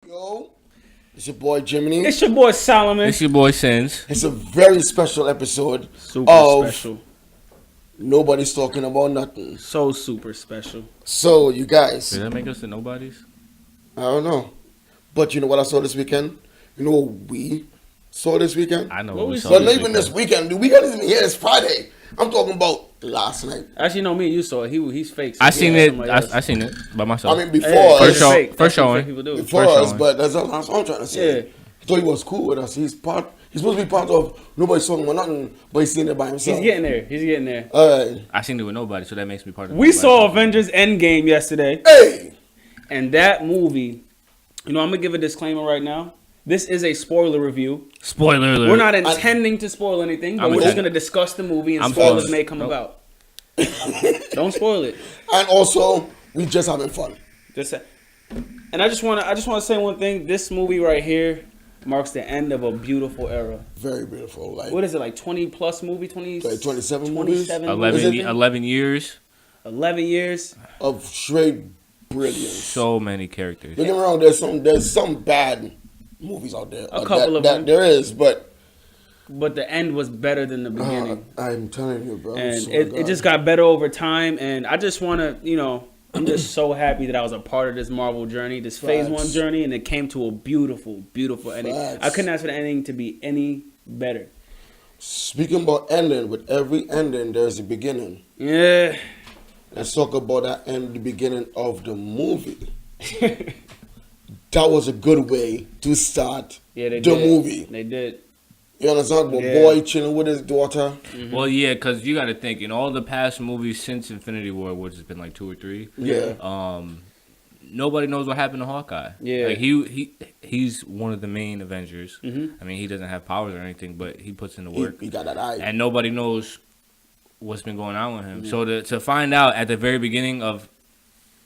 Yo, it's your boy Jimminy. It's your boy Solomon. It's your boy Sins. It's a very special episode. Super special. Nobody's talking about nothing. So super special. So, you guys. Did that make us the nobodies? I don't know. But you know what I saw this weekend? You know what we saw this weekend? I know What what we we saw. saw But not even this weekend. The weekend isn't here. It's Friday. I'm talking about last night. Actually, no, me and you saw it. He's fake. So I yeah, seen it. somebody else. I seen it by myself. I mean, before Hey, First us. show- fake. first That's what showing. fake people do. Before First us, showing. but that's what I'm trying to say. Yeah. He thought he was cool with us. He's supposed to be part of nobody's talking about nothing, but he's sitting there by himself. He's getting there. He's getting there. Alright. I seen it with nobody, so that makes me part of. We saw Avengers Endgame yesterday, Hey! and that movie. You know, I'm gonna give a disclaimer right now. This is a spoiler review. Spoiler alert. We're not intending to spoil anything, but I'm we're just intending- gonna discuss the movie, and I'm spoilers spoiling. may come Nope. about. Don't spoil it. And also, we just having fun. And I just wanna say one thing. This movie right here marks the end of a beautiful era. Very beautiful. Like, What is it, like 20 plus movie? 20, Like 27 movies? 27 11, movies? 11 years. 11 years. of straight brilliance. So many characters. Don't get me wrong, there's some bad movies out there. A couple of that them. there is, but But the end was better than the beginning. I'm telling you, bro. And swear to it God. just got better over time. And I just want to, I'm just so happy that I was a part of this Marvel journey, this Phase Facts. 1 journey, and it came to a beautiful, beautiful ending. Facts. I couldn't ask for the ending to be any better. Speaking about ending, with every ending, there's a beginning. Yeah. Let's talk about that end, the beginning of the movie. That was a good way to start Yeah, they the did. movie. They did. You understand? But Yeah. boy chilling with his daughter. Well, yeah, because you got to think in all the past movies since Infinity War, which has been like 2 or 3. Yeah. Nobody knows what happened to Hawkeye. Yeah. Like he's one of the main Avengers. I mean, he doesn't have powers or anything, but he puts in the work. He got that eye. And nobody knows what's been going on with him. So to find out at the very beginning of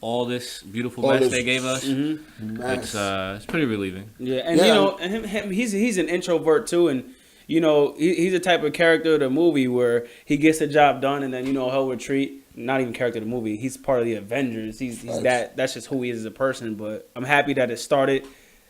all this beautiful mess they gave us, Nice. it's pretty relieving. Yeah, and Yeah. and him he's an introvert too, and he's the type of character of the movie where he gets the job done, and then he'll retreat. Not even character of the movie. He's part of the Avengers. He's that's just who he is as a person. But I'm happy that it started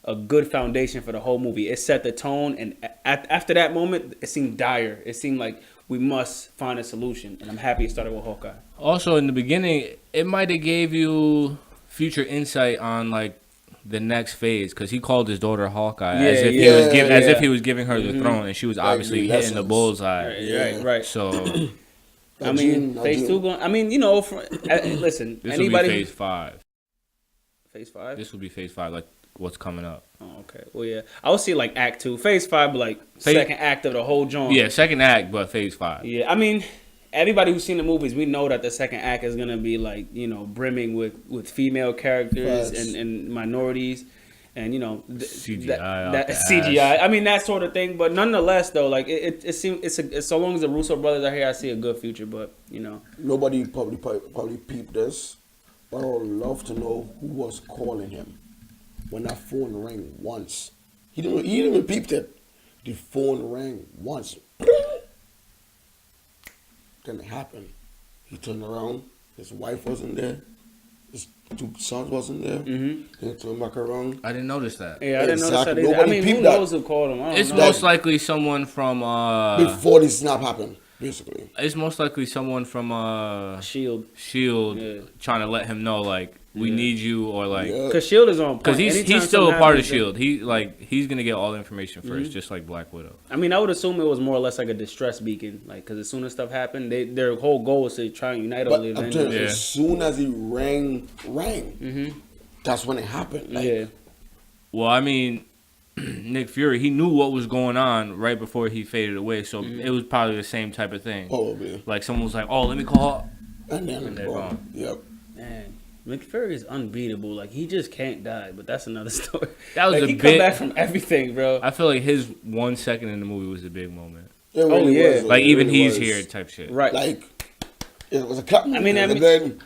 a good foundation for the whole movie. It set the tone, and after that moment, it seemed dire. It seemed like we must find a solution, and I'm happy it started with Hawkeye. Also, in the beginning, it might have gave you future insight on like the next phase because he called his daughter Hawkeye as if he was giving her the throne, and she was obviously hitting the bullseye. Right. So I mean, phase 2 going. I mean, listen. this Anybody will be phase 5. Phase 5. This will be phase 5, like what's coming up. Oh, okay. Well, yeah. I would see like Act 2, Phase 5, but like second act of the whole joint. Yeah, second act, but phase 5. Yeah. I mean, everybody who's seen the movies, we know that the second act is gonna be like brimming with female characters Facts. and minorities, and CGI that out the CGI. ass. I mean that sort of thing. But nonetheless, though, like it seems it's so long as the Russo brothers are here, I see a good future. But Nobody probably peeped this, but I would love to know who was calling him when that phone rang once. He didn't even peep it. The phone rang once. Then it happened. He turned around. His wife wasn't there. His 2 sons wasn't there. Then he turned back around. I didn't notice that. yeah, I didn't notice that Exactly. either. I Nobody mean, who peeped that. knows who called him? I don't It's know. most likely someone from Before the snap happened, basically. It's most likely someone from Shield. Shield trying to let him know like we need you or like Yeah. Because Shield is on point. because Anytime he's still a something part of happens, Shield. He's gonna get all the information 1st, just like Black Widow. I mean, I would assume it was more or less like a distress beacon, like because as soon as stuff happened, their whole goal was to try and unite all But the I'm Avengers. telling you, Yeah. as soon as he rang, that's when it happened. Like, Yeah, Well, I mean, Nick Fury, he knew what was going on right before he faded away, so it was probably the same type of thing. probably. Like someone was like, "Oh, let me call." And then, they're boom. gone. Yep. man, McFury is unbeatable. Like he just can't die. But that's another story. That was like, a he bit- come back from everything, bro. I feel like his 1 second in the movie was a big moment. It really yeah. was. Like It even really he's was. here type shit. Right. Like, it was a cut. I mean, and then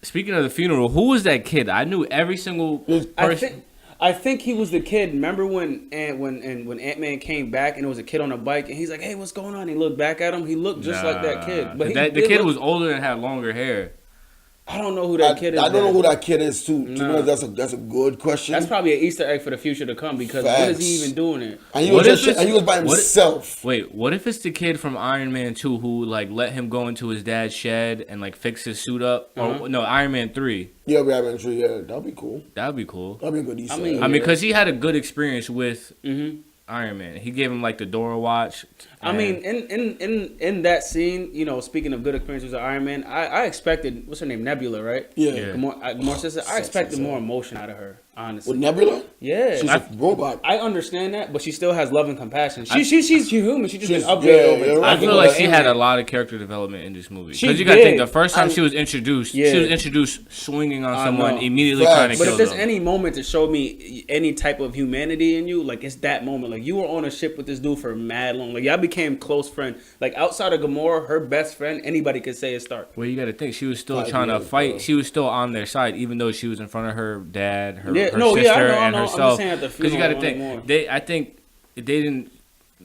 Speaking of the funeral, who was that kid? I knew every single person. I think he was the kid. Remember when Ant-Man came back and it was a kid on a bike and he's like, "Hey, what's going on?" He looked back at him. He looked just like that kid. But the kid was older and had longer hair. I don't know who that kid is. I don't know who that kid is too. To be honest, that's a good question. That's probably an Easter egg for the future to come because what is he even doing it? And he was by himself. Wait, what if it's the kid from Iron Man 2 who like let him go into his dad's shed and like fix his suit up? Or no, Iron Man 3. Yeah, Iron Man 3. Yeah, that'd be cool. That'd be cool. That'd be a good Easter egg. I mean, because he had a good experience with Iron Man. He gave him like the Dora watch. I mean, in that scene, you know, speaking of good experiences with Iron Man, I expected, what's her name, Nebula, right? Yeah. Gamora sister. I expected more emotion out of her, honestly. With Nebula? Yeah. She's a robot. I understand that, but she still has love and compassion. She's human. She's been upgraded over time. I feel like she had a lot of character development in this movie. Because you got to think, the first time she was introduced, she was introduced swinging on someone, immediately trying to kill them. But if there's any moment to show me any type of humanity in you, like it's that moment. Like you were on a ship with this dude for mad long. Like y'all became close friends. Like outside of Gamora, her best friend, anybody could say is Stark. Well, you got to think she was still trying to fight. Bro. She was still on their side, even though she was in front of her dad, her sister, and herself. Because you got to think, I think they didn't.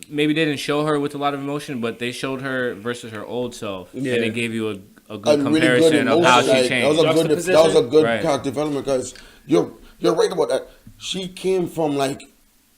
Maybe they didn't show her with a lot of emotion, but they showed her versus her old self, and it gave you a good comparison of how she changed. That was a good character development because you're right about that. She came from like,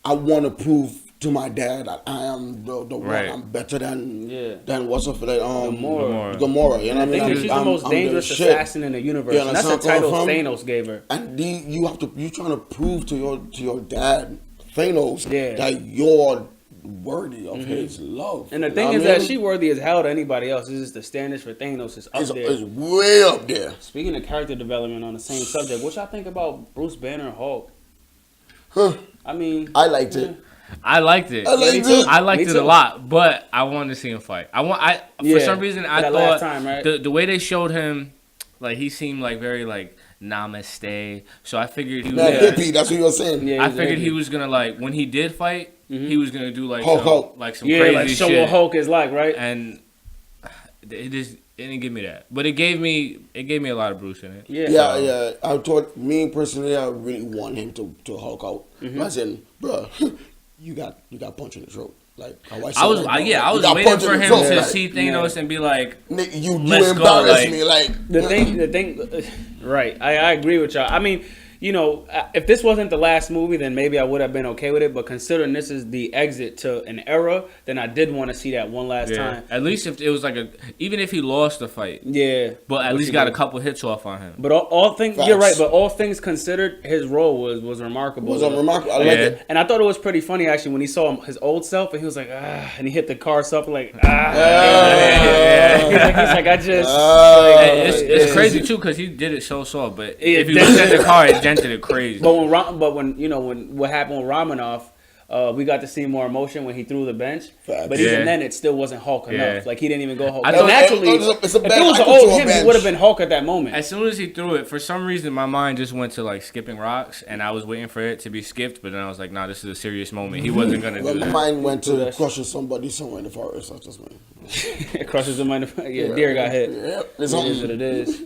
I want to prove to my dad that I am the one. I'm better than what's up for that Gamora. You know what I mean? I think she's the most dangerous assassin in the universe. And that's the title Thanos gave her. And you trying to prove to your dad Thanos that you're worthy of his love. And the thing is that she worthy as hell to anybody else. It's just the standards for Thanos is up there. It's way up there. Speaking of character development on the same subject, what y'all think about Bruce Banner Hulk? I mean, I liked it. I liked it. I liked it a lot, but I wanted to see him fight. For some reason I thought the way they showed him, like he seemed like very like namaste. So I figured he was hippie. That's what you were saying. Yeah, I figured he was gonna like when he did fight, he was gonna do like Hulk. some crazy like show shit. what Hulk is like, right? And it didn't give me that, but it gave me a lot of Bruce in it. Yeah. I thought me personally, I really want him to Hulk out. I said, bro. You got punched in the throat. Like I was waiting for him to see Thanos and be like, you embarrass me. Like the thing, right? I agree with y'all. I mean, you know, if this wasn't the last movie, then maybe I would have been okay with it. But considering this is the exit to an era, then I did want to see that one last time. At least if it was like even if he lost the fight, but at least got a couple hits off on him. But all things, you're right. But all things considered, his role was remarkable. I like it, and I thought it was pretty funny actually when he saw his old self and he was like, and he hit the car stuff like, He's like, I just. It's crazy too because he did it so soft, but if you looked at the car, it dented it crazy. But when what happened with Romanoff, we got to see more emotion when he threw the bench. But even then, it still wasn't Hulk enough. Like he didn't even go Hulk. Naturally, if it was an old him, he would have been Hulk at that moment. As soon as he threw it, for some reason, my mind just went to like skipping rocks, and I was waiting for it to be skipped. But then I was like, nah, this is a serious moment. He wasn't gonna do that. Mine went to crushing somebody somewhere in the forest. That's just me. It crushes him in the forest. Yeah, deer got hit. It is what it is.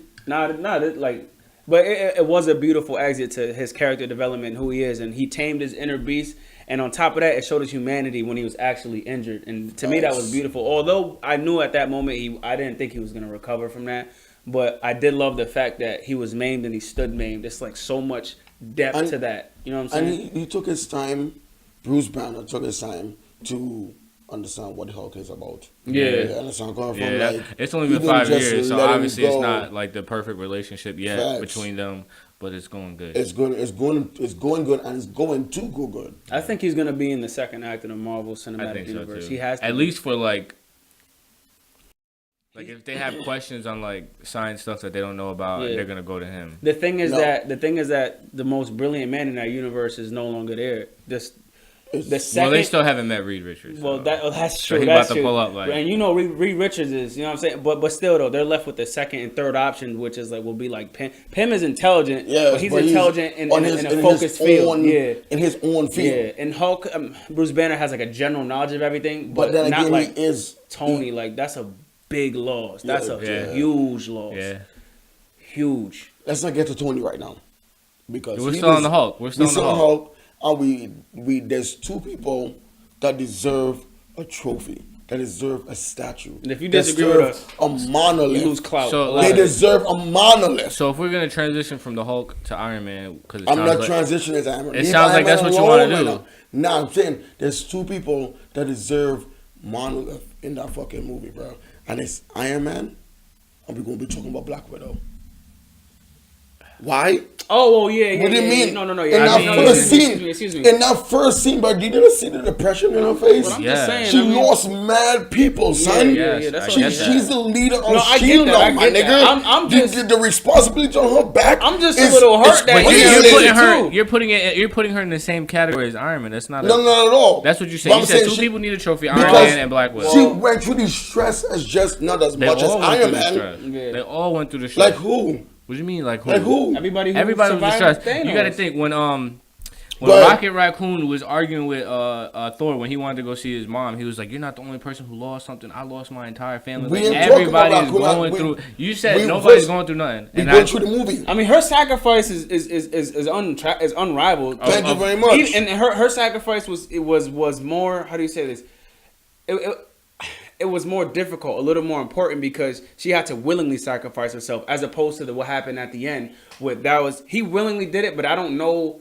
But it was a beautiful exit to his character development, who he is, and he tamed his inner beast. And on top of that, it showed his humanity when he was actually injured. And to me, that was beautiful. Although I knew at that moment, I didn't think he was going to recover from that. But I did love the fact that he was maimed and he stood maimed. It's like so much depth to that. You know what I'm saying? And he took his time, Bruce Banner took his time to understand what Hulk is about. Understand where I'm from. Like, it's only been 5 years, so obviously it's not like the perfect relationship yet between them. But it's going good. It's going good, and it's going to go good. I think he's going to be in the second act of the Marvel Cinematic Universe. So he has to at least for like if they have questions on like science stuff that they don't know about, they're going to go to him. The thing is that the most brilliant man in that universe is no longer there. They still haven't met Reed Richards. Well, that's true. So he's about to pull up, like, and Reed Richards is, you know what I'm saying. But still though, they're left with the second and third option, which is like will be like Pym. Pym is intelligent, but he's intelligent in a focused field. In his own field. Yeah, and Hulk, Bruce Banner has like a general knowledge of everything, but then not again, like he is Tony. Like that's a big loss. That's a huge loss. Yeah. huge. Let's not get to Tony right now, because We're still on the Hulk. We're still on the Hulk. And we there's two people that deserve a trophy, that deserve a statue. And if you disagree with us, a monolith, you lose clout. So, they deserve a monolith. So if we're gonna transition from the Hulk to Iron Man, because I'm not transitioning to Iron Man. It sounds like that's what you want to do. Nah, I'm saying there's two people that deserve monolith in that fucking movie, bro. And it's Iron Man, and we're gonna be talking about Black Widow. Why? Oh, yeah. What do you mean? No. In that first scene, in that first scene, but you didn't see the depression in her face. But I'm just saying, she lost mad people, son. Yeah, that's She's the leader of S.H.I.E.L.D. now, my nigga. I'm just the responsibility on her back. I'm just a little hurt that you're putting her in the same category as Iron Man. That's not not at all. That's what you said. You said two people need a trophy: Iron Man and Black Widow. She went through the stress as just not as much as Iron Man. They all went through the stress. Like who? What do you mean, like who? Like who? Everybody was distressed. You got to think when Rocket Raccoon was arguing with Thor when he wanted to go see his mom, he was like, "You're not the only person who lost something. I lost my entire family." Like, everybody is going through. You said nobody's going through nothing. We going through the movie. I mean, her sacrifice is unrivaled. Thank you very much. And her sacrifice was more. How do you say this? It was more difficult, a little more important, because she had to willingly sacrifice herself, as opposed to what happened at the end. He willingly did it, but I don't know.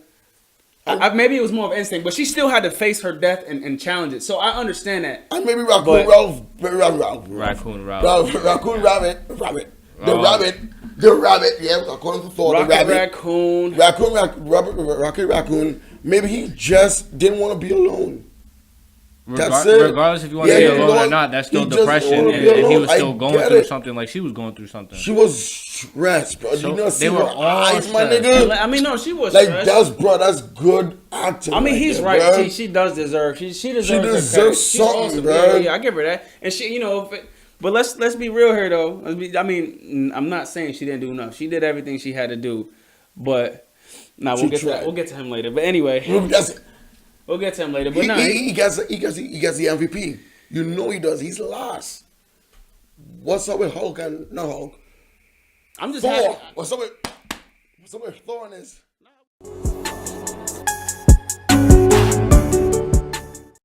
Maybe it was more of instinct, but she still had to face her death and challenge it. So I understand that. And maybe Raccoon Rabbit. Yeah, according to Thor, Rocket Raccoon. Maybe he just didn't want to be alone. That's it. Regardless if you want to be alone or not, that's still depression, and he was still going through something. Like she was going through something. She was stressed, bro. So you know, they were her all eyes, my stressed. nigga. I mean, no, she was like stressed. that's good acting. I mean, he's right. Bro. She does deserve. She deserves. She deserves something, awesome. bro. Yeah, I give her that. And she, but let's be real here, though. I mean, I'm not saying she didn't do enough. She did everything she had to do, but we'll get to him later. But anyway. We'll get to him later, but he gets the MVP. You know he does. He's last. What's up with Hulk and no Hulk? I'm just Thor. happy. What's up with Thor and his?